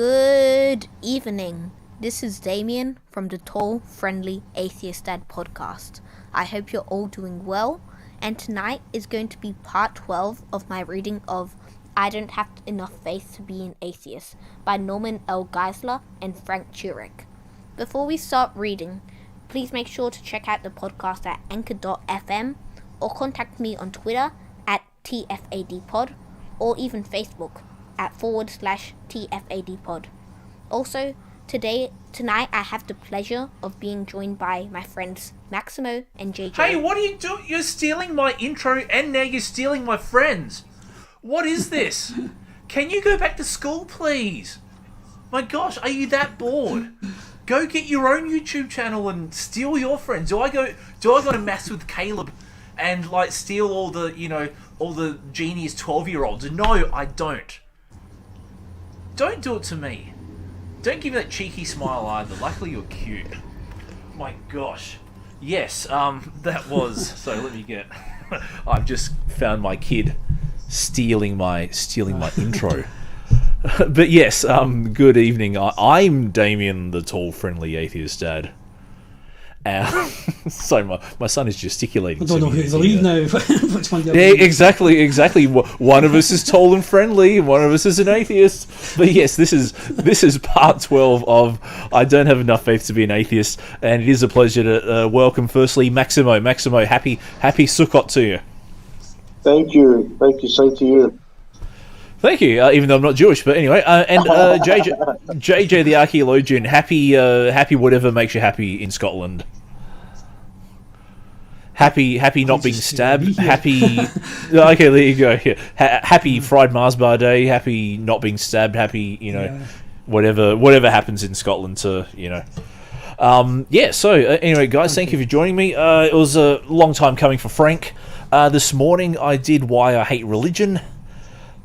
Good evening. This is Damien from the Tall, Friendly Atheist Dad podcast. I hope you're all doing well, and tonight is going to be part 12 of my reading of I Don't Have Enough Faith to Be an Atheist by Norman L. Geisler and Frank Turek. Before we start reading, please make sure to check out the podcast at anchor.fm or contact me on Twitter at TFADpod or even Facebook at /TFADpod. Also, tonight I have the pleasure of being joined by my friends Maximo and JJ. Hey, what are you doing? You're stealing my intro and now you're stealing my friends. What is this? Can you go back to school, please? My gosh, are you that bored? Go get your own YouTube channel and steal your friends. Do I go to mess with Caleb and steal all the genius 12-year-olds? No, I don't. Don't do it to me. Don't give me that cheeky smile either. Luckily you're cute. My gosh. Yes, that was... So let me get... I've just found my kid stealing my intro. But yes, good evening. I'm Damien, the Tall, Friendly Atheist Dad. So my son is gesticulating. I don't know who to believe now. Which one do you believe? Exactly. One of us is tall and friendly, and one of us is an atheist. But yes, this is part 12 of I Don't Have Enough Faith to Be an Atheist, and it is a pleasure to welcome firstly Maximo. Maximo, happy Sukkot to you. Thank you. Same to you. Thank you, even though I'm not Jewish, but anyway, and JJ the archaeologian, happy whatever makes you happy in Scotland. Happy not being stabbed. Happy, okay, there you go. Yeah. Happy Fried Mars Bar Day. Happy not being stabbed. Happy, whatever happens in Scotland to, So anyway, guys, thank you for joining me. It was a long time coming for Frank. This morning I did Why I Hate Religion.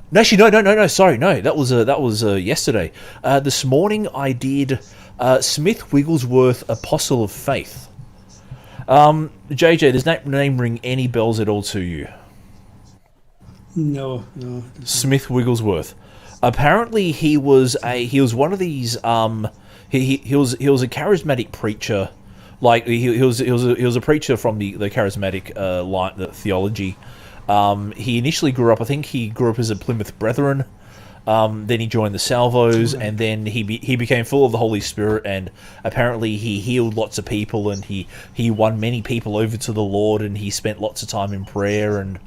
No, actually, no. Sorry, no. That was yesterday. This morning I did Smith Wigglesworth, Apostle of Faith. JJ, does that name ring any bells at all to you? No. Smith Wigglesworth. Apparently, he was one of these. He was a charismatic preacher. He was a preacher from the charismatic line, the theology. He initially grew up, I think he grew up as a Plymouth Brethren, then he joined the Salvos, and then he became full of the Holy Spirit, and apparently he healed lots of people, and he won many people over to the Lord, and he spent lots of time in prayer, and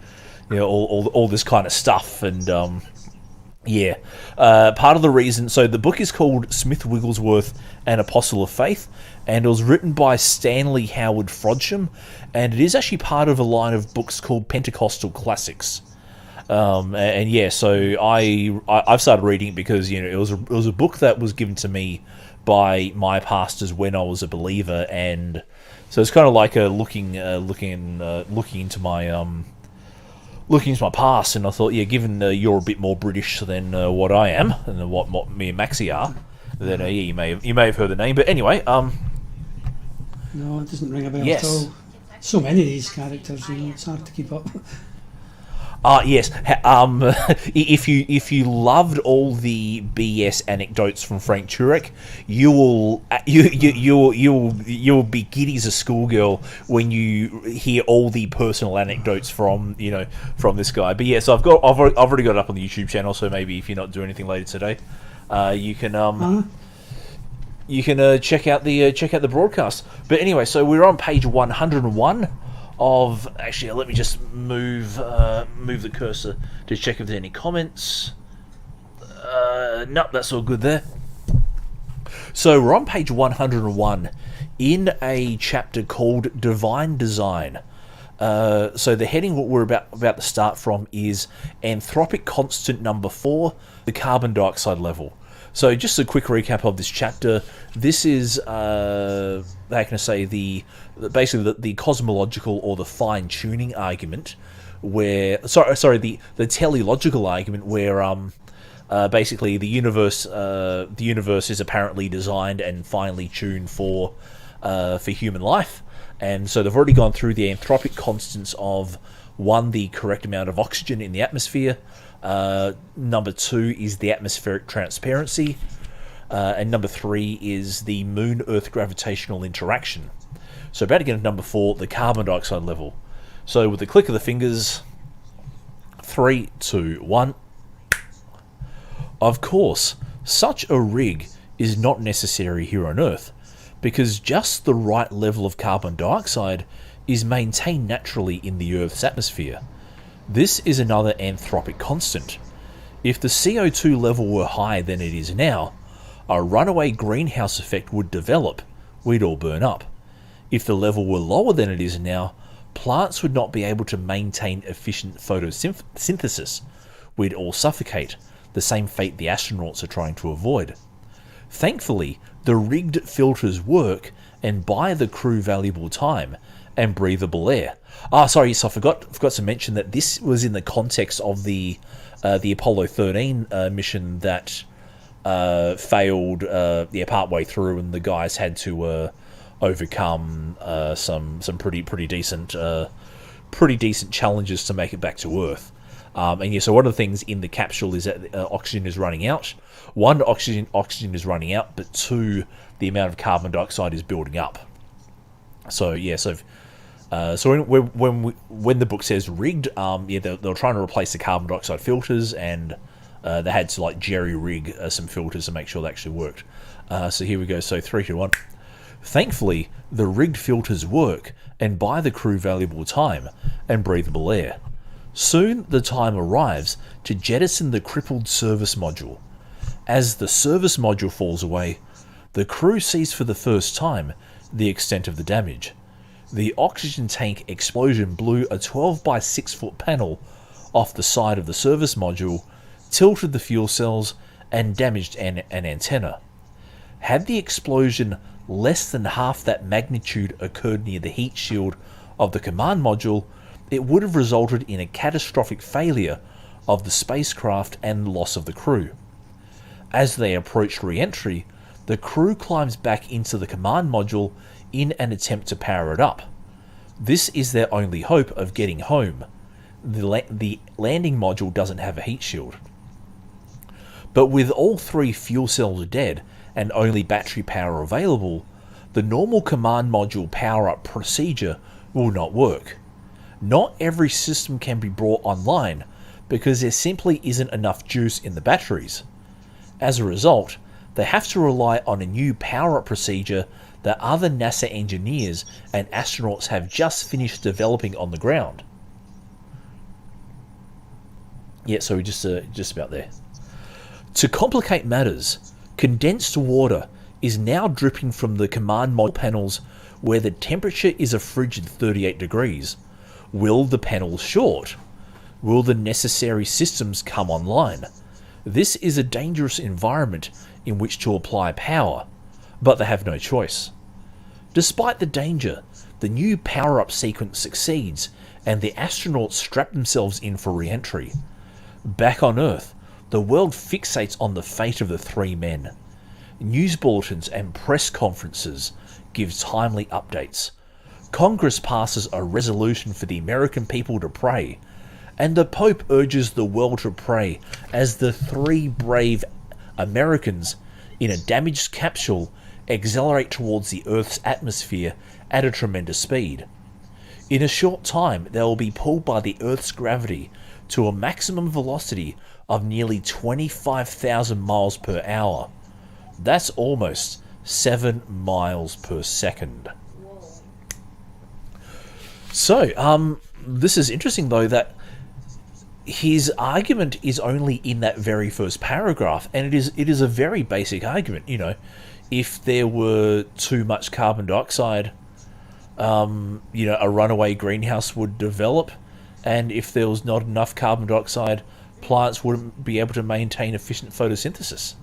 all this kind of stuff, and part of the reason, so the book is called Smith Wigglesworth, an Apostle of Faith, and it was written by Stanley Howard Frodsham, and it is actually part of a line of books called Pentecostal Classics. So I've started reading it because it was a book that was given to me by my pastors when I was a believer, and so it's kind of like looking into my past, and I thought, given you're a bit more British than what I am, and what me and Maxie are, then you may have heard the name. But anyway, no, it doesn't ring a bell at all. So many of these characters, it's hard to keep up. Yes. If you loved all the BS anecdotes from Frank Turek, you'll be giddy as a schoolgirl when you hear all the personal anecdotes from this guy. But yes, I've already got it up on the YouTube channel. So maybe if you're not doing anything later today, you can check out the broadcast. But anyway, so we're on page 101. Actually, let me just move the cursor to check if there's any comments. Nope, that's all good there. So we're on page 101 in a chapter called Divine Design. So the heading what we're about to start from is Anthropic Constant number 4, the carbon dioxide level. So just a quick recap of this chapter. This is, how can I say, the cosmological or the fine-tuning argument, where the teleological argument, where basically the universe is apparently designed and finely tuned for human life, and so they've already gone through the anthropic constants of 1, the correct amount of oxygen in the atmosphere. Number 2 is the atmospheric transparency. And number 3 is the Moon-Earth gravitational interaction. So about to get to number 4, the carbon dioxide level. So with the click of the fingers, 3, 2, 1. Of course, such a rig is not necessary here on Earth, because just the right level of carbon dioxide is maintained naturally in the Earth's atmosphere. This is another anthropic constant. If the CO2 level were higher than it is now, a runaway greenhouse effect would develop. We'd all burn up. If the level were lower than it is now, plants would not be able to maintain efficient photosynthesis. We'd all suffocate, the same fate the astronauts are trying to avoid. Thankfully, the rigged filters work and buy the crew valuable time and breathable air. Sorry, so I forgot to mention that this was in the context of the Apollo 13 mission that failed partway through, and the guys had to overcome some pretty decent challenges to make it back to Earth. So one of the things in the capsule is that oxygen is running out. One, oxygen is running out, but 2, the amount of carbon dioxide is building up. So when the book says rigged, they were trying to replace the carbon dioxide filters, and they had to jerry rig some filters to make sure they actually worked. So here we go. So 3, 2, 1. Thankfully, the rigged filters work and buy the crew valuable time and breathable air. Soon the time arrives to jettison the crippled service module. As the service module falls away, the crew sees for the first time the extent of the damage. The oxygen tank explosion blew a 12 by 6 foot panel off the side of the service module, tilted the fuel cells, and damaged an antenna. Had the explosion less than half that magnitude occurred near the heat shield of the command module, it would have resulted in a catastrophic failure of the spacecraft and loss of the crew. As they approach re-entry, the crew climbs back into the command module in an attempt to power it up. This is their only hope of getting home. The landing module doesn't have a heat shield. But with all 3 fuel cells dead and only battery power available, the normal command module power-up procedure will not work. Not every system can be brought online because there simply isn't enough juice in the batteries. As a result, they have to rely on a new power-up procedure that other NASA engineers and astronauts have just finished developing on the ground. So we're just about there. To complicate matters, condensed water is now dripping from the command module panels where the temperature is a frigid 38 degrees. Will the panels short? Will the necessary systems come online? This is a dangerous environment in which to apply power, but they have no choice. Despite the danger, the new power-up sequence succeeds, and the astronauts strap themselves in for re-entry. Back on Earth, the world fixates on the fate of the 3 men. News bulletins and press conferences give timely updates. Congress passes a resolution for the American people to pray, and the Pope urges the world to pray as the 3 brave Americans in a damaged capsule accelerate towards the Earth's atmosphere at a tremendous speed. In a short time, they will be pulled by the Earth's gravity to a maximum velocity of nearly 25,000 miles per hour. That's almost 7 miles per second. So, this is interesting though that his argument is only in that very first paragraph, and it is a very basic argument. If there were too much carbon dioxide, a runaway greenhouse would develop, and if there was not enough carbon dioxide, plants wouldn't be able to maintain efficient photosynthesis.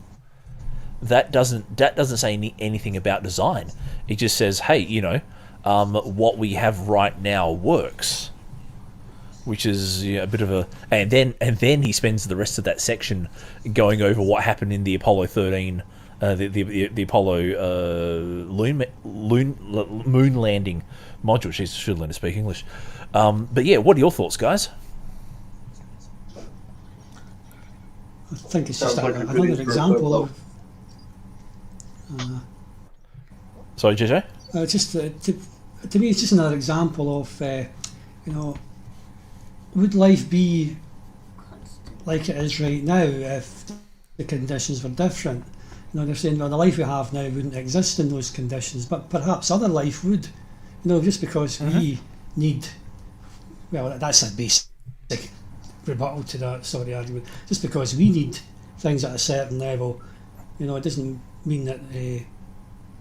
That doesn't say anything about design. It just says, hey, what we have right now works, which is a bit of a. And then he spends the rest of that section going over what happened in the Apollo 13, the Apollo moon landing module. She should learn to speak English. But yeah, what are your thoughts, guys? I think it's just another example of. Sorry, JJ? Just to me, it's just another example of, would life be like it is right now if the conditions were different? They're saying, well, the life we have now wouldn't exist in those conditions, but perhaps other life would. Just because we need, well, that's a basic rebuttal to that sort of argument. Just because we need things at a certain level, it doesn't mean that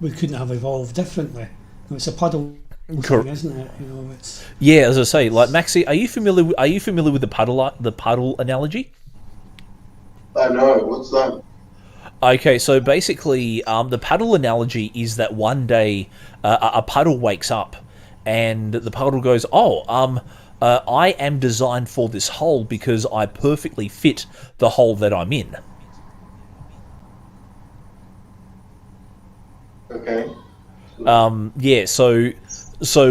we couldn't have evolved differently. It's a puddle thing, isn't it? It's... Yeah, as I say, like Maxi, are you familiar with the puddle analogy? No, what's that? Okay, so basically, the puddle analogy is that one day a puddle wakes up, and the puddle goes, I am designed for this hole because I perfectly fit the hole that I'm in. Okay. Yeah, so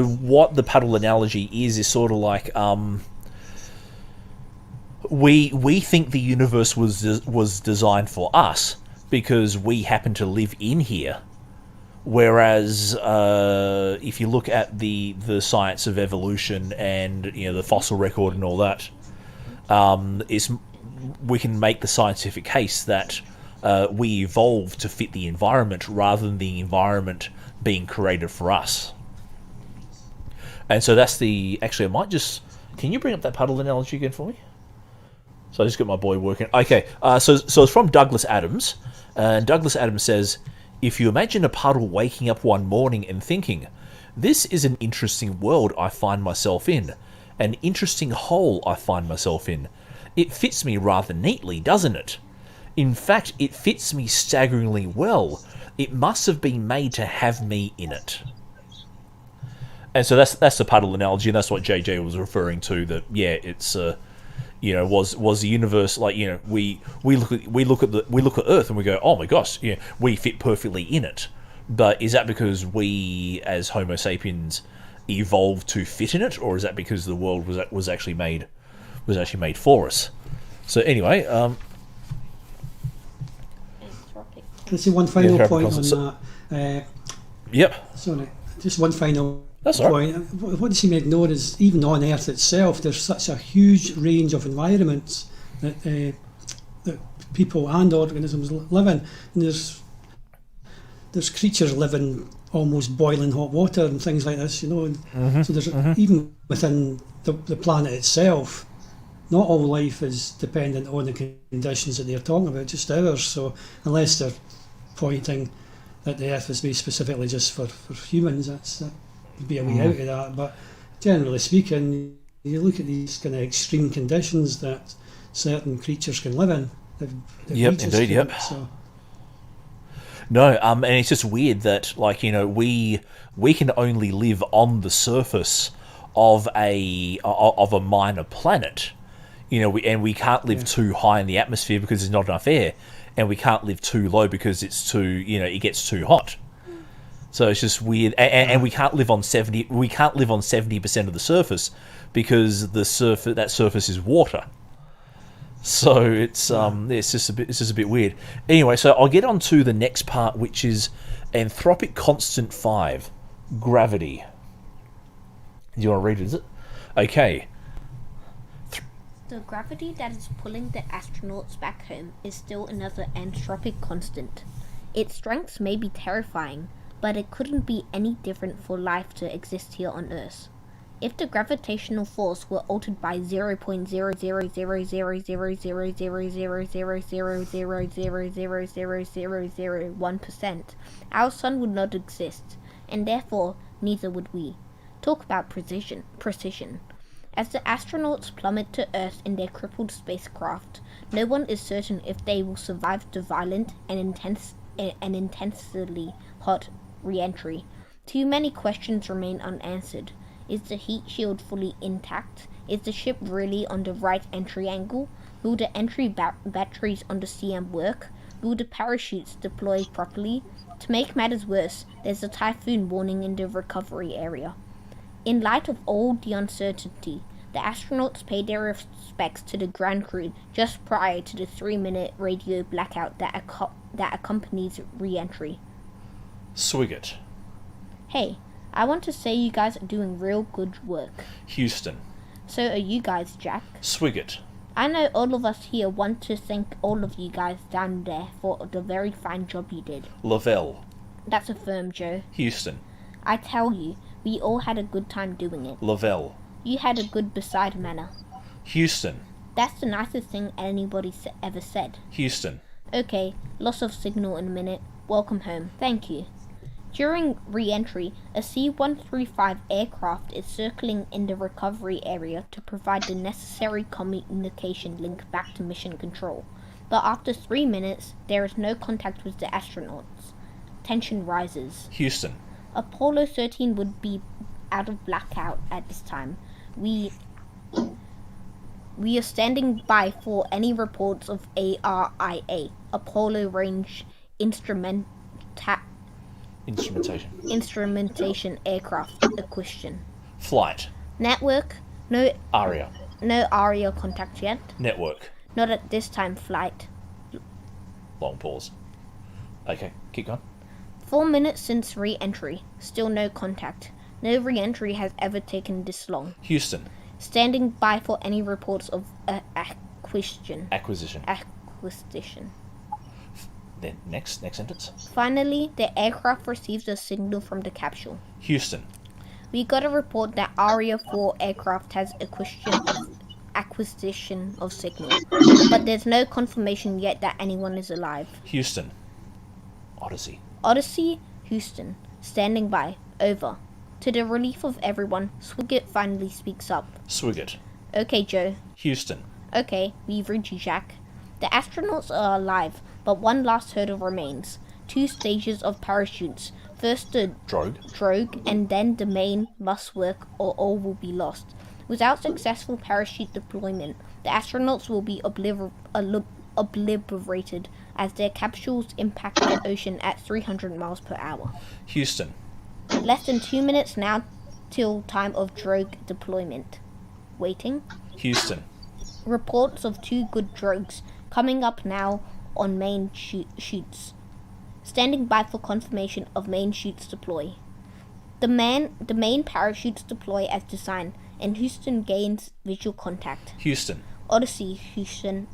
what the puddle analogy is sort of like, we think the universe was designed for us because we happen to live in here. Whereas if you look at the science of evolution and the fossil record and all that, we can make the scientific case that we evolved to fit the environment rather than the environment being created for us. And so that's actually, I might just... Can you bring up that puddle analogy again for me? So I just got my boy working. Okay, so it's from Douglas Adams. And Douglas Adams says, if you imagine a puddle waking up one morning and thinking, this is an interesting world I find myself in. An interesting hole I find myself in. It fits me rather neatly, doesn't it? In fact, it fits me staggeringly well. It must have been made to have me in it. And so that's the puddle analogy, and that's what JJ was referring to. That it's was the universe like we look at Earth and we go, oh my gosh, we fit perfectly in it. But is that because we as Homo sapiens evolved to fit in it, or is that because the world was actually made for us? So anyway, let's see one final point on that. Yep. Sorry, just one final. That's all point. Right. What they seem to ignore is even on Earth itself, there's such a huge range of environments that people and organisms live in. And there's creatures living almost boiling hot water and things like this, So there's even within the planet itself, not all life is dependent on the conditions that they're talking about, just ours. So unless they're pointing that the Earth is made specifically just for humans, that would be a way out of that. But generally speaking, you look at these kind of extreme conditions that certain creatures can live in. Yep, indeed, yep. So. No, and it's just weird that, we can only live on the surface of a minor planet, we can't live too high in the atmosphere because there's not enough air, and we can't live too low because it's too, it gets too hot. So it's just weird, and we can't live on 70. We can't live on 70% of the surface because that surface is water. So it's just a bit weird. Anyway, so I'll get on to the next part, which is anthropic constant 5, gravity. Do you want to read it? Is it okay? The gravity that is pulling the astronauts back home is still another anthropic constant. Its strengths may be terrifying, but it couldn't be any different for life to exist here on Earth. If the gravitational force were altered by 0.0000000000000000001%, our sun would not exist, and therefore neither would we. Talk about precision. As the astronauts plummet to Earth in their crippled spacecraft, no one is certain if they will survive the violent and intensely hot re-entry. Too many questions remain unanswered. Is the heat shield fully intact? Is the ship really on the right entry angle? Will the entry batteries on the CM work? Will the parachutes deploy properly? To make matters worse, there's a typhoon warning in the recovery area. In light of all the uncertainty, the astronauts paid their respects to the ground crew just prior to the 3-minute radio blackout that accompanies re-entry. Swig it. Hey, I want to say you guys are doing real good work. Houston. So are you guys, Jack. Swig it. I know all of us here want to thank all of you guys down there for the very fine job you did. Lavelle. That's a firm, Joe. Houston. I tell you, we all had a good time doing it. Lavelle. You had a good beside manner. Houston. That's the nicest thing anybody ever said. Houston. Okay, loss of signal in a minute. Welcome home. Thank you. During re-entry, a C-135 aircraft is circling in the recovery area to provide the necessary communication link back to mission control. But after 3 minutes, there is no contact with the astronauts. Tension rises. Houston. Apollo 13 would be out of blackout at this time. We are standing by for any reports of ARIA, Apollo Range Instrumentation Aircraft Acquisition. Flight. Network, no ARIA. ARIA contact yet. Network. Not at this time. Flight. Long pause. Okay, keep going. 4 minutes since re-entry. Still no contact. No re-entry has ever taken this long. Houston. Standing by for any reports of acquisition. Then next sentence. Finally, the aircraft receives a signal from the capsule. Houston. We got a report that Aria 4 aircraft has acquisition of signal, but there's no confirmation yet that anyone is alive. Houston. Odyssey, Houston. Standing by. Over. To the relief of everyone, Swigert finally speaks up. Swigert. Okay, Joe. Houston. Okay, we've reached you, Jack. The astronauts are alive, but one last hurdle remains. 2 stages of parachutes. First the drogue, and then the main must work or all will be lost. Without successful parachute deployment, the astronauts will be obliterated as their capsules impact the ocean at 300 miles per hour. Houston. Less than 2 minutes now till time of drogue deployment. Waiting. Houston. Reports of 2 good drogues coming up now on main chutes. Standing by for confirmation of main chutes deploy. The main parachutes deploy as designed, and Houston gains visual contact. Houston. Odyssey, Houston.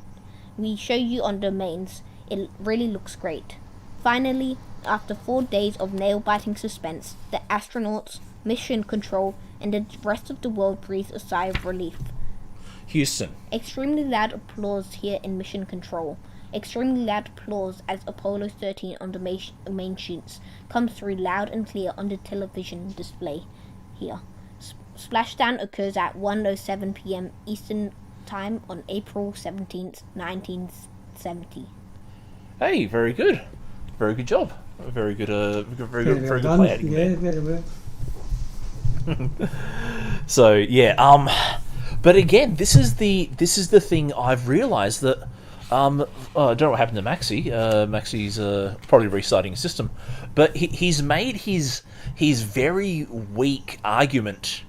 We show you on the mains. It really looks great. Finally, after 4 days of nail-biting suspense, the astronauts, mission control, and the rest of the world breathes a sigh of relief. Houston. Extremely loud applause here in mission control. Extremely loud applause as Apollo 13 on the main chutes comes through loud and clear on the television display here. Splashdown occurs at 1:07 p.m. Eastern Time on April 17th, 1970. Hey, very good. Very good job. Very good play. Yeah, very well. So yeah, but again, this is the thing I've realised that I don't know what happened to Maxi. Maxi's probably restarting his system, but he's made his very weak argument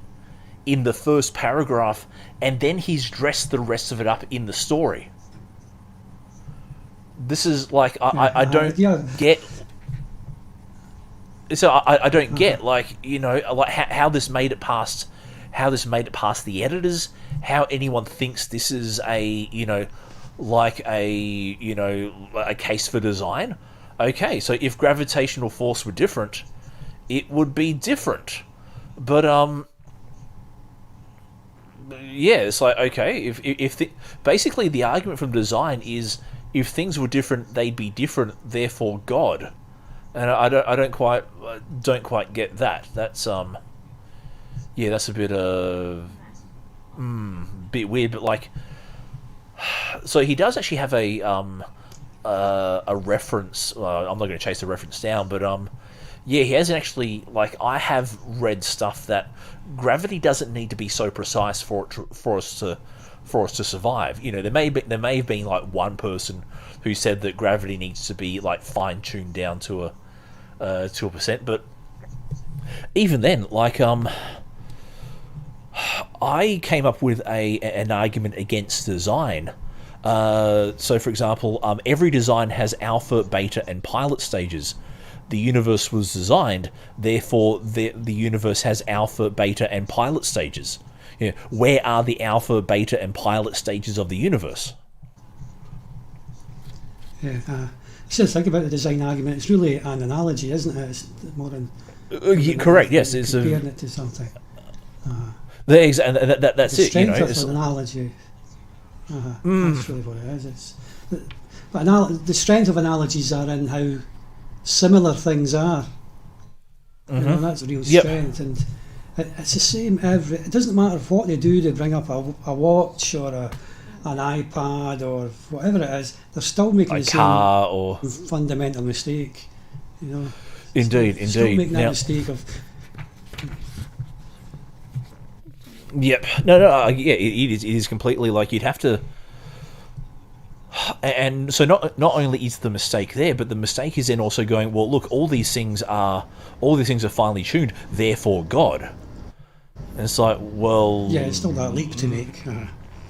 in the first paragraph, and then he's dressed the rest of it up in the story. This is like I don't get. So I don't get, like, you know, like how this made it past the editors, how anyone thinks this is a case for design. Okay, so if gravitational force were different, it would be different. But yeah, it's like, okay, if basically the argument from design is if things were different, they'd be different, therefore God. And I don't quite get that. That's yeah, that's a bit bit weird. But like, so he does actually have a reference. I'm not going to chase the reference down, but yeah, he hasn't actually, like, I have read stuff that gravity doesn't need to be so precise for us to survive. You know, there may have been like one person who said that gravity needs to be like fine tuned down to a percent, but even then, like, I came up with an argument against design. So, for example, every design has alpha, beta, and pilot stages. the universe was designed, therefore the universe has alpha, beta, and pilot stages. You know, where are the alpha, beta, and pilot stages of the universe? Yeah, you should think about the design argument. It's really an analogy, isn't it? It's more than Correct. Yes, it's comparing it to something. that's The it. You know, strength of it's, an analogy. That's really what it is. The strength of analogies are in how similar things are. You know, that's real strength, and it's the same it doesn't matter what they do. They bring up a watch or an iPad or whatever it is. They're still making the car same or fundamental mistake. You know. indeed. Still making that mistake of. Yep. No. Yeah, it is completely like you'd have to. And so not only is the mistake there, but the mistake is then also going, well, look, all these things are finely tuned, therefore God. And it's like, well, Yeah, it's still that leap to make.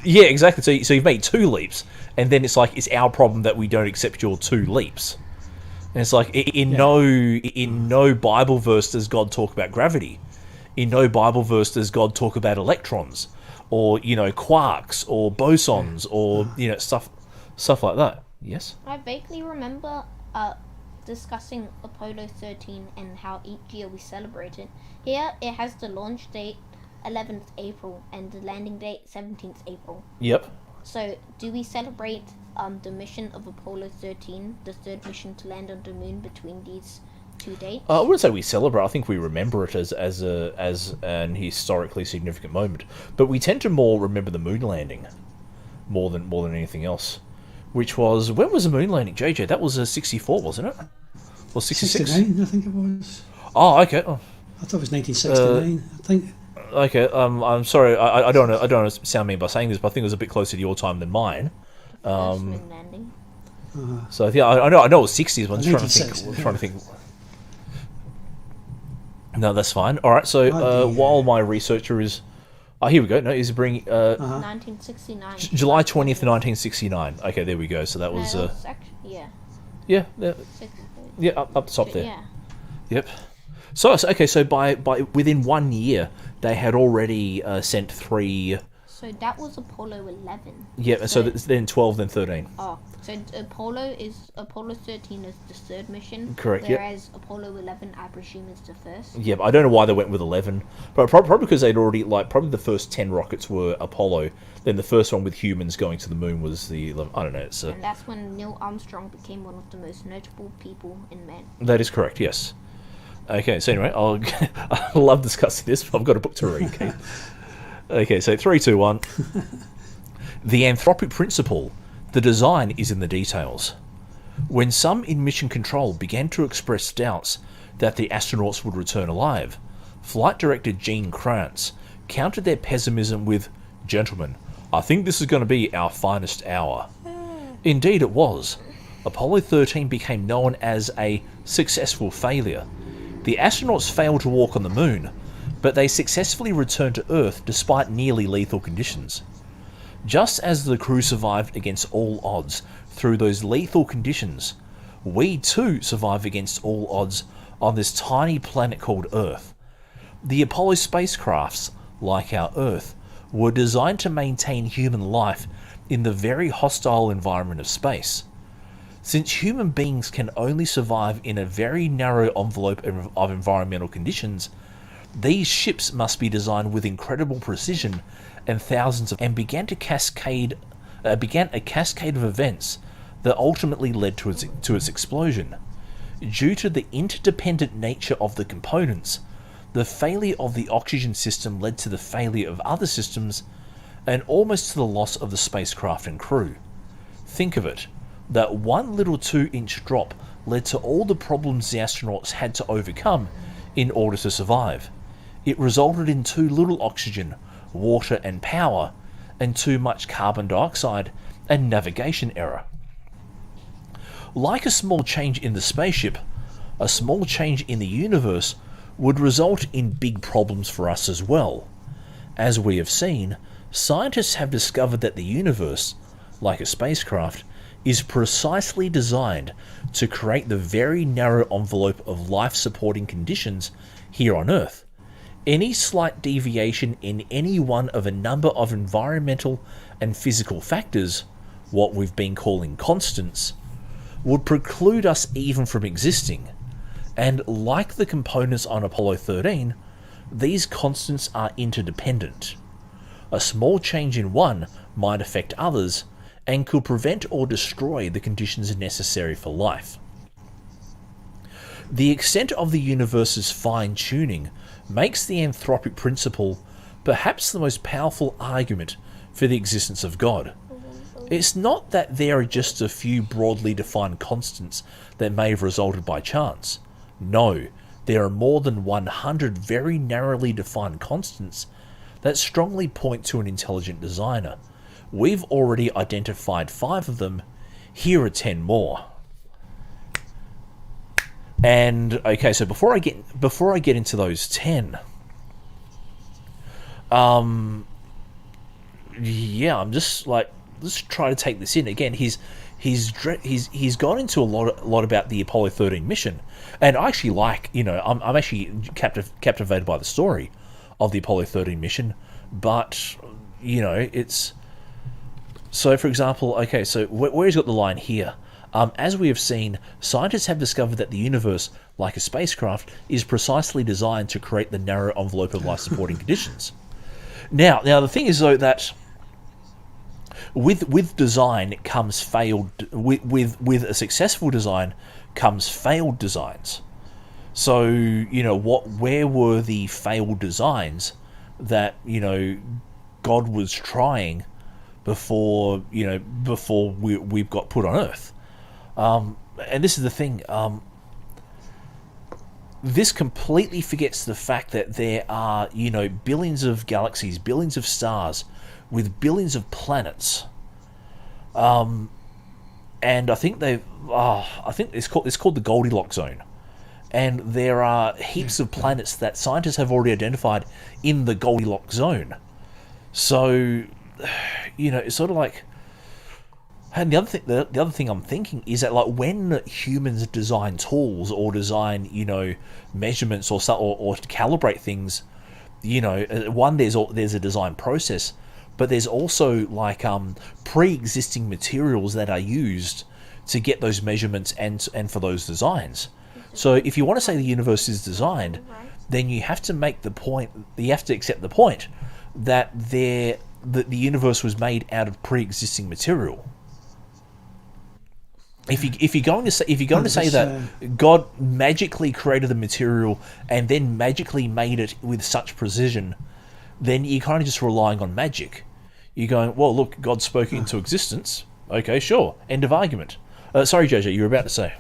yeah, exactly. So you've made two leaps, and then it's like it's our problem that we don't accept your two leaps. And it's like in no Bible verse does God talk about gravity. In no Bible verse does God talk about electrons, or quarks, or bosons, or stuff like that. Yes. I vaguely remember discussing Apollo 13 and how each year we celebrate it. Here it has the launch date 11th April and the landing date 17th April. Yep. So do we celebrate the mission of Apollo 13, the third mission to land on the moon, between these two dates? I wouldn't say we celebrate. I think we remember it as an historically significant moment. But we tend to more remember the moon landing more than anything else. Which was, when was the moon landing, JJ? That was 64, wasn't it? Or 66? 69, I think it was. Oh, okay. Oh. I thought it was 1969. I think. Okay. I'm sorry. I don't want to sound mean by saying this, but I think it was a bit closer to your time than mine. First moon landing. So yeah, I know it was 60s. But I'm just trying to think. No, that's fine. All right. So while my researcher is. Oh, here we go. No, he's bringing 1969. July 20th, 1969. Okay, there we go. So that was yeah. yeah, 64. yeah, up the top there. Yeah. Yep. So okay, so by within 1 year, they had already sent 3. So that was Apollo 11. Yeah, so then 12, then 13. Oh, so Apollo 13 is the third mission. Correct. Yep. Whereas Apollo 11, I presume, is the first. Yeah, but I don't know why they went with 11, but probably because they'd already probably the first 10 rockets were Apollo. Then the first one with humans going to the moon was the 11. I don't know. It's and that's when Neil Armstrong became one of the most notable people in man. That is correct. Yes. Okay. So anyway, I love discussing this, but I've got a book to read. Okay. Okay, so 3, 2, 1. The anthropic principle, the design is in the details. When some in mission control began to express doubts that the astronauts would return alive, Flight Director Gene Kranz countered their pessimism with, "Gentlemen, I think this is going to be our finest hour." Indeed it was. Apollo 13 became known as a successful failure. The astronauts failed to walk on the moon, but they successfully returned to Earth despite nearly lethal conditions. Just as the crew survived against all odds through those lethal conditions, we too survive against all odds on this tiny planet called Earth. The Apollo spacecrafts, like our Earth, were designed to maintain human life in the very hostile environment of space. Since human beings can only survive in a very narrow envelope of environmental conditions, these ships must be designed with incredible precision and began a cascade of events that ultimately led to its explosion. Due to the interdependent nature of the components, the failure of the oxygen system led to the failure of other systems and almost to the loss of the spacecraft and crew. Think of it, that one little 2-inch drop led to all the problems the astronauts had to overcome in order to survive. It resulted in too little oxygen, water and power, and too much carbon dioxide and navigation error. Like a small change in the spaceship, a small change in the universe would result in big problems for us as well. As we have seen, scientists have discovered that the universe, like a spacecraft, is precisely designed to create the very narrow envelope of life-supporting conditions here on Earth. Any slight deviation in any one of a number of environmental and physical factors, what we've been calling constants, would preclude us even from existing. And like the components on Apollo 13, these constants are interdependent. A small change in one might affect others and could prevent or destroy the conditions necessary for life. The extent of the universe's fine-tuning makes the anthropic principle perhaps the most powerful argument for the existence of God. It's not that there are just a few broadly defined constants that may have resulted by chance. No, there are more than 100 very narrowly defined constants that strongly point to an intelligent designer. We've already identified 5 of them. Here are 10 more. And okay, so before I get into those 10, yeah, I'm just like, let's try to take this in again. He's gone into a lot about the Apollo 13 mission, and I actually like, I'm actually captivated by the story of the Apollo 13 mission, but it's so. For example, okay, so where he's got the line here. As we have seen, scientists have discovered that the universe, like a spacecraft, is precisely designed to create the narrow envelope of life-supporting conditions. Now the thing is though that with design comes failed. With a successful design comes failed designs. So where were the failed designs that God was trying before we've got put on Earth? And this is the thing. This completely forgets the fact that there are, billions of galaxies, billions of stars, with billions of planets. And I think it's called the Goldilocks zone. And there are heaps of planets that scientists have already identified in the Goldilocks zone. So, it's sort of like. And the other thing I'm thinking is that, like, when humans design tools or design, measurements or calibrate things, one, there's a design process, but there's also like pre-existing materials that are used to get those measurements and for those designs. So if you want to say the universe is designed, then you have to make the point. You have to accept the point that the universe was made out of pre-existing material. If you're going to say that God magically created the material and then magically made it with such precision, then you're kind of just relying on magic. You're going, well, look, God spoke it into existence. Okay, sure. End of argument. Sorry, JJ, you were about to say.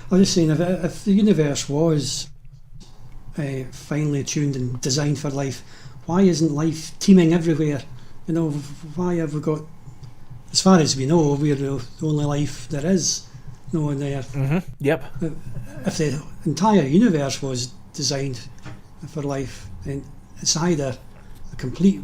I was just saying, if the universe was finely tuned and designed for life, why isn't life teeming everywhere? Why have we got? As far as we know, we're the only life there is on the Earth. Mm-hmm. Yep. If the entire universe was designed for life, then it's either a complete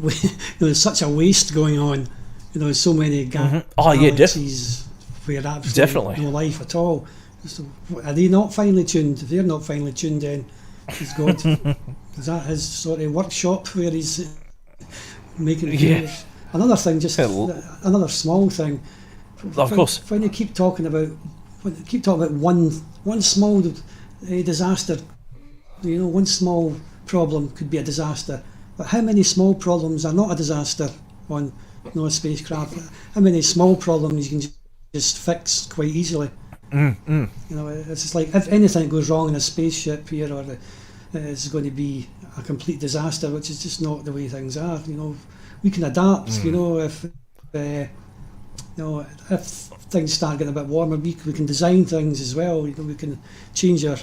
there's such a waste going on. There's so many galaxies where absolutely no life at all. So are they not finely tuned? If they're not finely tuned, then is God? Is that his sort of workshop where he's making? Yeah. Another thing, just another small thing. Of course. When you keep talking about one small disaster, one small problem could be a disaster. But how many small problems are not a disaster on a spacecraft? How many small problems you can just fix quite easily? It's just like if anything goes wrong in a spaceship here, or it's going to be a complete disaster, which is just not the way things are. We can adapt. If things start getting a bit warmer, we can design things as well. We can change our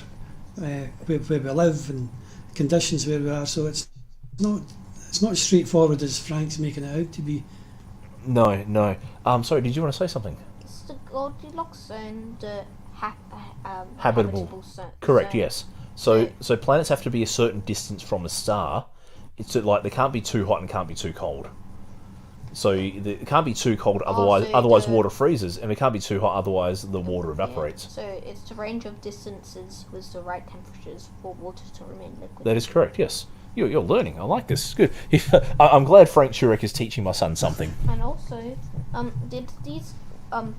where we live and conditions where we are. So it's not as straightforward as Frank's making it out to be. No. Sorry, did you want to say something? It's the Goldilocks zone, the habitable zone. Correct. Yes. So planets have to be a certain distance from a star. It's like they can't be too hot and can't be too cold. So it can't be too cold, otherwise water freezes, and it can't be too hot, otherwise the water evaporates. So it's the range of distances with the right temperatures for water to remain liquid. That is correct, yes. You're learning. I like this. Good. I'm glad Frank Turek is teaching my son something. And also, did these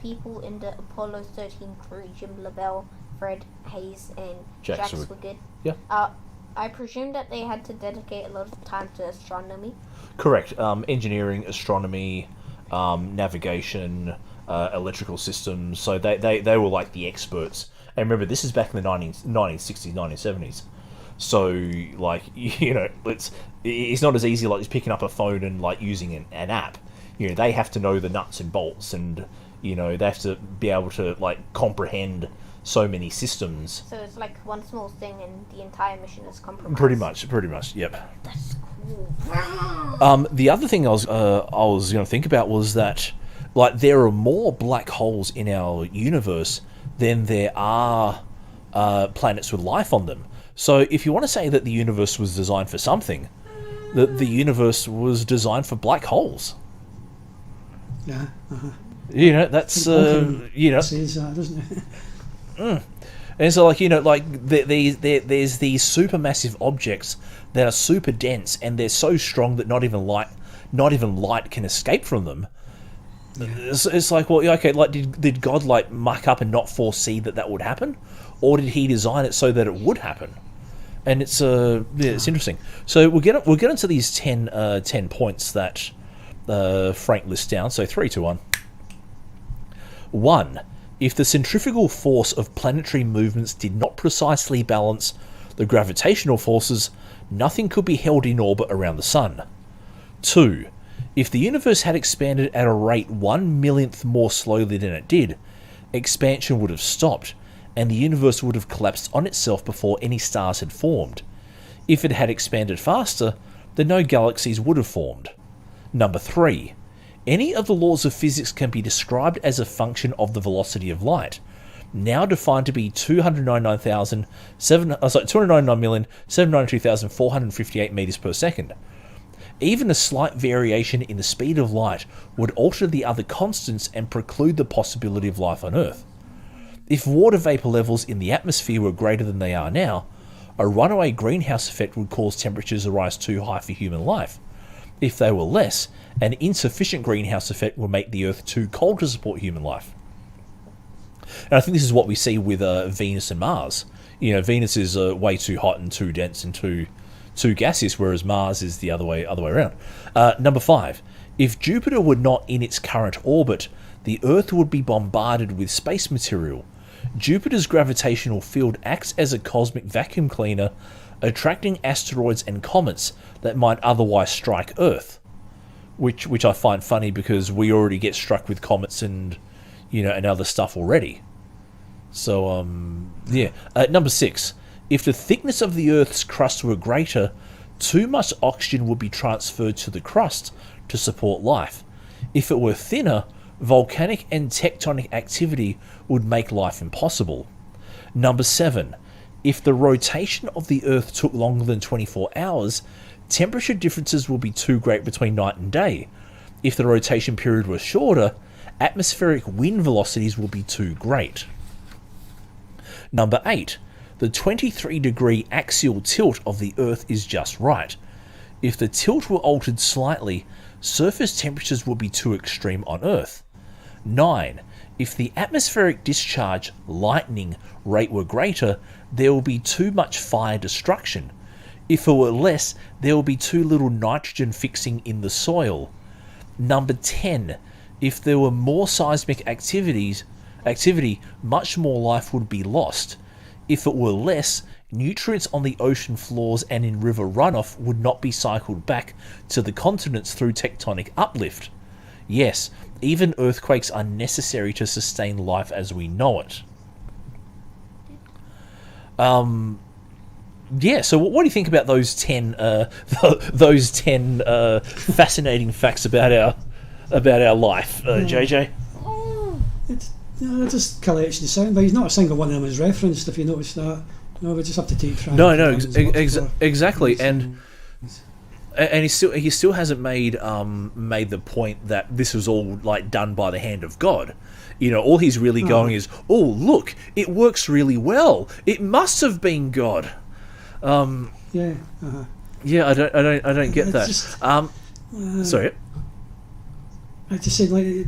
people in the Apollo 13 crew, Jim Lovell, Fred Hayes, and Jack Swigert, I presume that they had to dedicate a lot of time to astronomy? Correct. Engineering, astronomy, navigation, electrical systems. So they were like the experts. And remember, this is back in the 1960s, 1970s. So, like, it's not as easy like just picking up a phone and like using an app. They have to know the nuts and bolts, and they have to be able to like comprehend so many systems. So it's like one small thing and the entire mission is compromised. Pretty much, yep. That's cool. The other thing I was going to think about was that, like, there are more black holes in our universe than there are planets with life on them. So if you want to say that the universe was designed for something, the universe was designed for black holes. Yeah. That's says that, doesn't it? And so, like, there's these supermassive objects that are super dense, and they're so strong that not even light can escape from them. Yeah. It's like, well, okay, like, did God like muck up and not foresee that would happen, or did He design it so that it would happen? And it's it's interesting. So we'll get into these 10 points that Frank lists down. So 3, 2, 1. 1. If the centrifugal force of planetary movements did not precisely balance the gravitational forces, nothing could be held in orbit around the Sun. 2. If the universe had expanded at a rate 1/millionth more slowly than it did, expansion would have stopped, and the universe would have collapsed on itself before any stars had formed. If it had expanded faster, then no galaxies would have formed. 3. Any of the laws of physics can be described as a function of the velocity of light, now defined to be 299,792,458 meters per second. Even a slight variation in the speed of light would alter the other constants and preclude the possibility of life on Earth. If water vapor levels in the atmosphere were greater than they are now, a runaway greenhouse effect would cause temperatures to rise too high for human life. If they were less, an insufficient greenhouse effect would make the Earth too cold to support human life. And I think this is what we see with Venus and Mars. Venus is way too hot and too dense and too gaseous, whereas Mars is the other way around. 5. If Jupiter were not in its current orbit, the Earth would be bombarded with space material. Jupiter's gravitational field acts as a cosmic vacuum cleaner, attracting asteroids and comets that might otherwise strike Earth, which I find funny because we already get struck with comets and other stuff already. So 6. If the thickness of the Earth's crust were greater, too much oxygen would be transferred to the crust to support life. If it were thinner, volcanic and tectonic activity would make life impossible. 7. If the rotation of the Earth took longer than 24 hours, temperature differences will be too great between night and day. If the rotation period was shorter, atmospheric wind velocities will be too great. 8. The 23-degree axial tilt of the Earth is just right. If the tilt were altered slightly, surface temperatures would be too extreme on Earth. 9. If the atmospheric discharge lightning rate were greater, there will be too much fire destruction. If it were less, there will be too little nitrogen fixing in the soil. 10. If there were more seismic activity, much more life would be lost. If it were less, nutrients on the ocean floors and in river runoff would not be cycled back to the continents through tectonic uplift. Yes, even earthquakes are necessary to sustain life as we know it. So what do you think about those 10 fascinating facts about our life, JJ? It's just collection of sound bites. Not a single one of them is referenced, if you notice that. We just have to take track. Exactly. And and he still hasn't made the point that this was all like done by the hand of God. You know, all he's really going is, oh look, it works really well. It must have been God. Yeah. Yeah, I don't get that. Just, Sorry. I just said, like,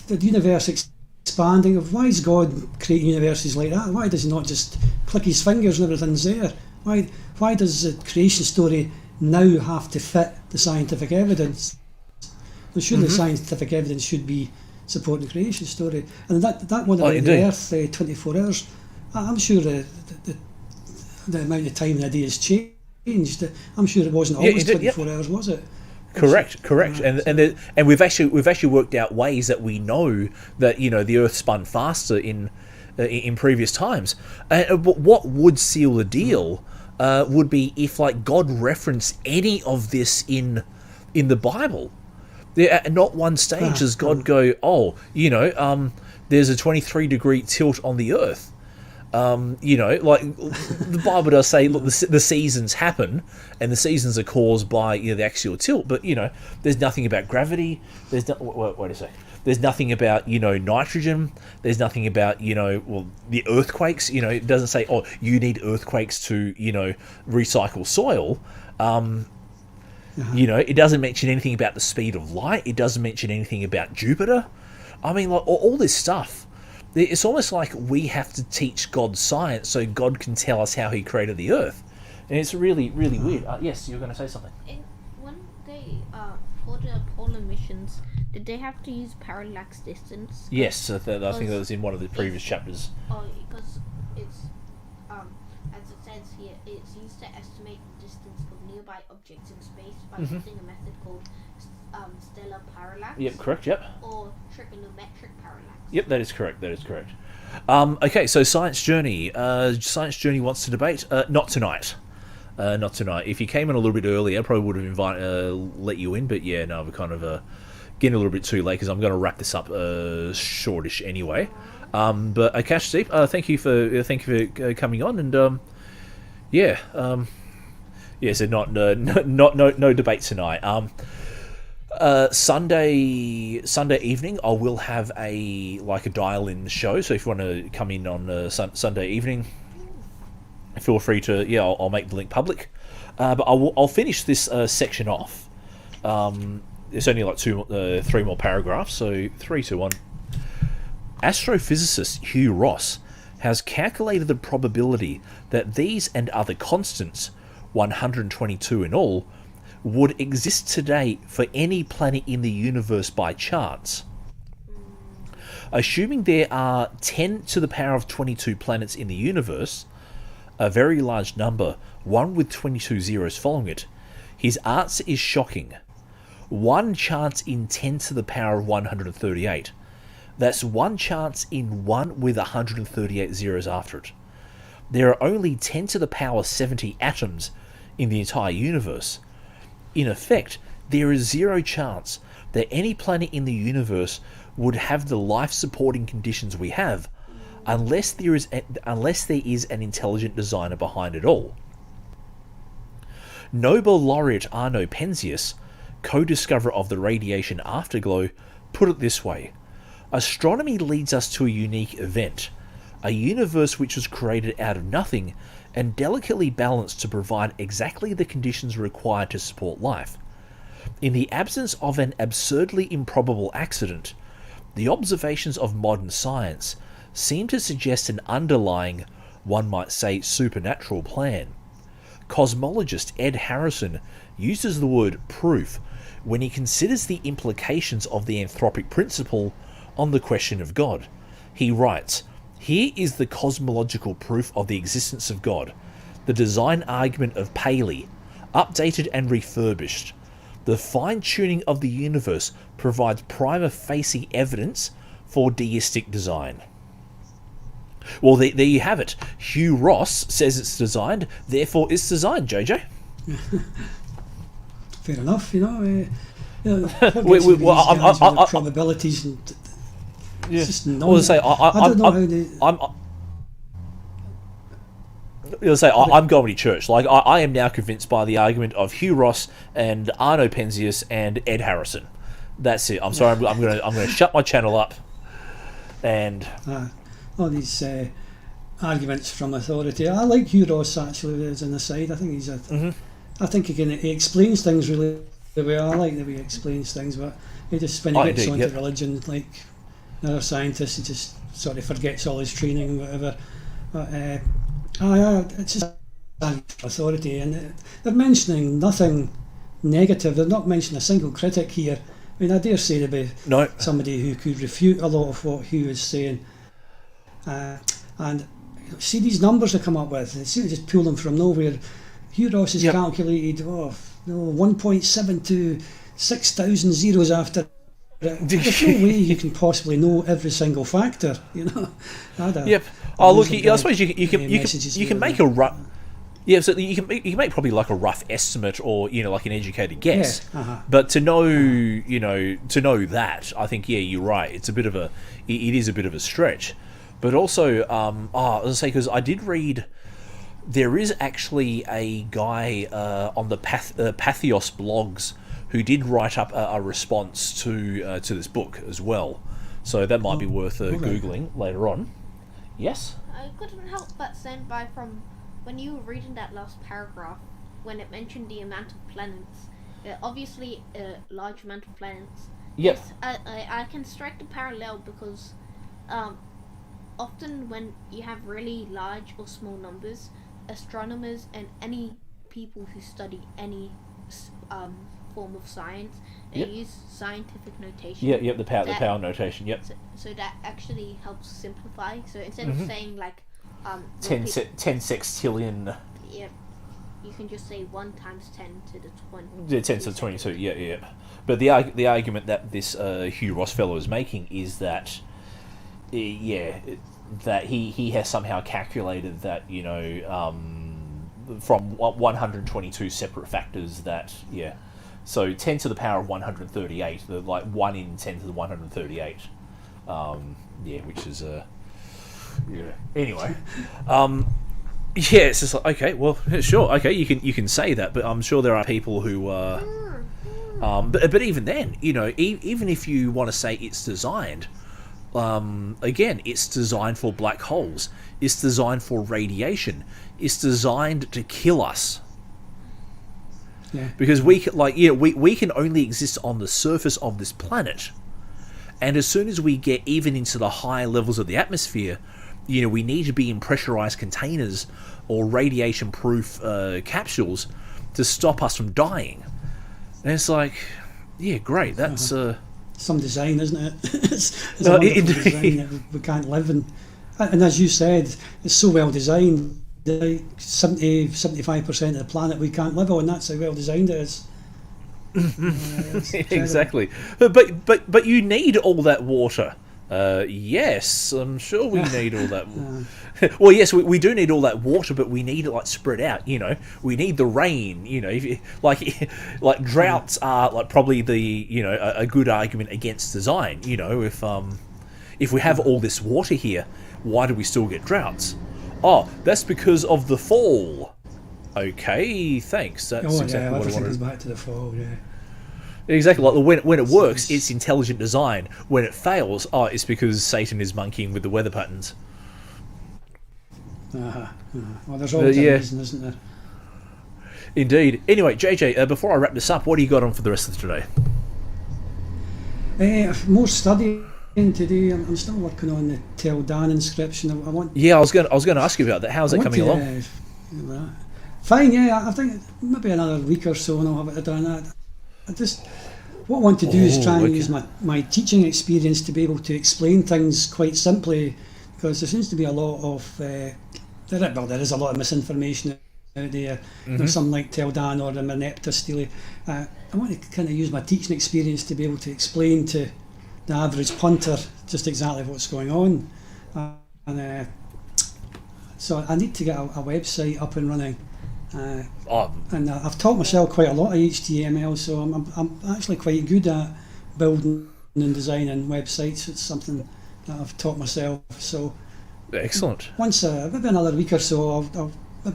the universe expanding. Why is God creating universes like that? Why does he not just click his fingers and everything's there? Why does the creation story now have to fit the scientific evidence? Well, surely the scientific evidence should be supporting the creation story. And that one about the Earth, 24 hours, I'm sure the amount of time in a day has changed. I'm sure it wasn't always 24 hours, was it? Correct. And we've actually worked out ways that we know that, you know, the Earth spun faster in previous times. But what would seal the deal would be if, like, God referenced any of this in the Bible. At not one stage does God go, oh, you know, there's a 23-degree tilt on the Earth. You know, like, the Bible does say, look, the seasons happen, and the seasons are caused by, you know, the axial tilt. But, you know, there's nothing about gravity. Wait a sec. There's nothing about, you know, nitrogen. There's nothing about, you know, well, the earthquakes. You know, it doesn't say, oh, you need earthquakes to, you know, recycle soil. You know, it doesn't mention anything about the speed of light. It doesn't mention anything about Jupiter. I mean, like, all this stuff. It's almost like we have to teach God science so God can tell us how he created the Earth. And it's really, really weird. Yes, you were going to say something. When they, for the polar missions, did they have to use parallax distance? Yes, I think that was in one of the previous chapters. Oh, because it's, as it says here, it's used to estimate the distance of nearby objects in space by using a method called stellar parallax. Yep, correct, yep. Or trigonometric parallax. Yep, that is correct. Okay, so Science Journey. Science Journey wants to debate. Not tonight. Not tonight. If you came in a little bit earlier, I probably would have let you in, but yeah, no, we're kind of getting a little bit too late because I'm going to wrap this up shortish anyway. But Akash Deep, thank you for coming on, and so no debate tonight. Sunday evening, I will have a dial-in show. So if you want to come in on Sunday evening, feel free to. Yeah, I'll make the link public. But I'll finish this section off. It's only like 3 more paragraphs. So 3, 2, 1. Astrophysicist Hugh Ross has calculated the probability that these and other constants, 122 in all, would exist today for any planet in the universe by chance. Assuming there are 10 to the power of 22 planets in the universe, a very large number, one with 22 zeros following it, his answer is shocking. One chance in 10 to the power of 138. That's one chance in 1 with 138 zeros after it. There are only 10 to the power 70 atoms in the entire universe. In effect, there is zero chance that any planet in the universe would have the life-supporting conditions we have, unless there is an intelligent designer behind it all. Nobel laureate Arno Penzias, co-discoverer of the radiation afterglow, put it this way: astronomy leads us to a unique event, a universe which was created out of nothing and delicately balanced to provide exactly the conditions required to support life. In the absence of an absurdly improbable accident, the observations of modern science seem to suggest an underlying, one might say, supernatural plan. Cosmologist Ed Harrison uses the word proof when he considers the implications of the anthropic principle on the question of God. He writes, "Here is the cosmological proof of the existence of God, the design argument of Paley, updated and refurbished. The fine-tuning of the universe provides prima facie evidence for deistic design." Well, there you have it. Hugh Ross says it's designed, therefore it's designed, JJ. Fair enough, probabilities and it's just I was say, I don't know how they... You'll say I'm going to church. Like I am now convinced by the argument of Hugh Ross and Arno Penzias and Ed Harrison. That's it. I'm sorry. I'm gonna shut my channel up. And all these arguments from authority. I like Hugh Ross actually as an aside. I think he's I think he explains things really well. I like the way he explains things, but he just when he gets onto religion, like another scientist, he just sort of forgets all his training and whatever. But it's just authority, and they're mentioning nothing negative. They're not mentioning a single critic here. I mean, I dare say there'd be somebody who could refute a lot of what Hugh is saying. And see these numbers they come up with, they seem to just pull them from nowhere. Hugh Ross has calculated 1.7 to 6,000 zeros after. There's no way you can possibly know every single factor, you know. Look, I suppose you can make a rough. Yeah, so you can make probably like a rough estimate, or like an educated guess. But to know, that, I think you're right. It is a bit of a stretch. But also, I was gonna say, because I did read, there is actually a guy on the Patheos blogs who did write up a response to this book as well. So that might be worth googling later on. Yes. I couldn't help but stand by from when you were reading that last paragraph, when it mentioned the amount of planets. Obviously, a large amount of planets. Yep. Yes, I can strike the parallel because often when you have really large or small numbers, astronomers and any people who study any form of science, they use scientific notation. The power notation. Yep. So that actually helps simplify. So instead of saying like 10 sextillion. Yep. You can just say 1 times 10 to the 20. Yeah, 10 to the 22. Yeah. But the argument that this Hugh Ross fellow is making is that that he has somehow calculated that from 122 separate factors that so 10 to the power of 138, like 1 in 10 to the 138, which is anyway, it's just like, okay, well, sure, okay, you can say that, but I'm sure there are people who but even then, even if you want to say it's designed, again, it's designed for black holes, it's designed for radiation, it's designed to kill us. Because we can only exist on the surface of this planet, and as soon as we get even into the high levels of the atmosphere, we need to be in pressurized containers or radiation-proof capsules to stop us from dying. And it's like, great, that's some design, isn't it? it's a wonderful design that we can't live in. And as you said, it's so well designed. 70-75% of the planet we can't live on. That's how well designed it is. Exactly. But you need all that water. Yes, I'm sure we need all that. Well, yes, we do need all that water, but we need it like spread out. We need the rain. Like droughts are like probably the a good argument against design. If we have all this water here, why do we still get droughts? Oh, that's because of the fall. Okay, thanks. That's exactly what I wanted. Back to the fall, Exactly, like when it works, it's intelligent design. When it fails, it's because Satan is monkeying with the weather patterns. Well, there's always a reason, isn't there? Indeed. Anyway, JJ, before I wrap this up, what do you got on for the rest of today? More studying today. I'm still working on the Tell Dan inscription. I was going to ask you about that. How's it coming along? Fine. I think maybe another week or so, and I'll have it done. What I want to do is try and use my teaching experience to be able to explain things quite simply, because there seems to be a lot of there is a lot of misinformation out there. There's some like Tell Dan or the Merneptah Stele. I want to kind of use my teaching experience to be able to explain to the average punter just exactly what's going on, so I need to get a website up and running. And I've taught myself quite a lot of HTML, so I'm actually quite good at building and designing websites. It's something that I've taught myself. So excellent. Once maybe another week or so, I'll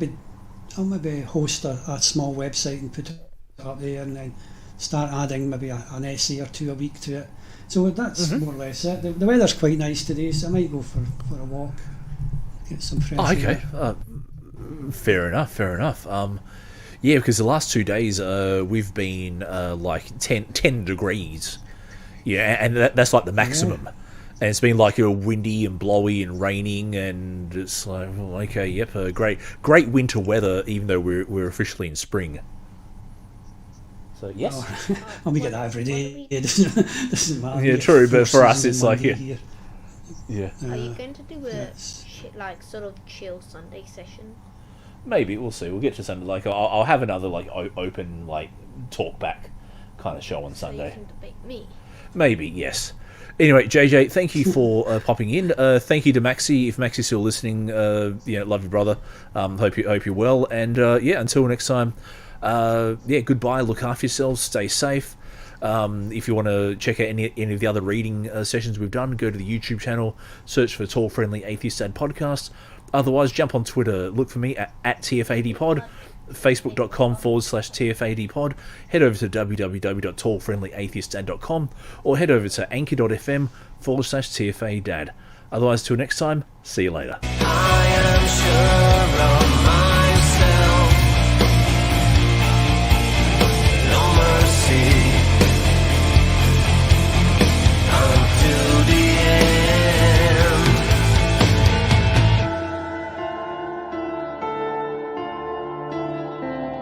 I'll maybe host a small website and put it up there, and then start adding maybe an essay or two a week to it. So that's more or less it. The weather's quite nice today, so I might go for a walk, get some fresh air. Okay. Fair enough. Yeah, because the last 2 days we've been like 10 degrees. Yeah, and that's like the maximum. Yeah. And it's been like windy and blowy and raining, and it's like, well, okay, yep, great winter weather, even though we're officially in spring. So yes, We get that every day. It doesn't matter. Yeah, true, but for us it's like, yeah. Are you going to do a like sort of chill Sunday session? Maybe we'll see. We'll get to Sunday. Like I'll have another like open like talk back kind of show on Sunday. So you can debate me. Maybe, yes. Anyway, JJ, thank you for popping in. Thank you to Maxi. If Maxi's still listening, love you, brother. Hope you're well. And until next time. Goodbye. Look after yourselves. Stay safe. If you want to check out any of the other reading sessions we've done, go to the YouTube channel, search for Tall Friendly Atheist Dad Podcast. Otherwise, jump on Twitter. Look for me at TFADpod. Facebook.com/TFADpod, head over to www.tallfriendlyatheistdad.com, or head over to anchor.fm/TFADad. Otherwise, till next time, see you later. I am sure of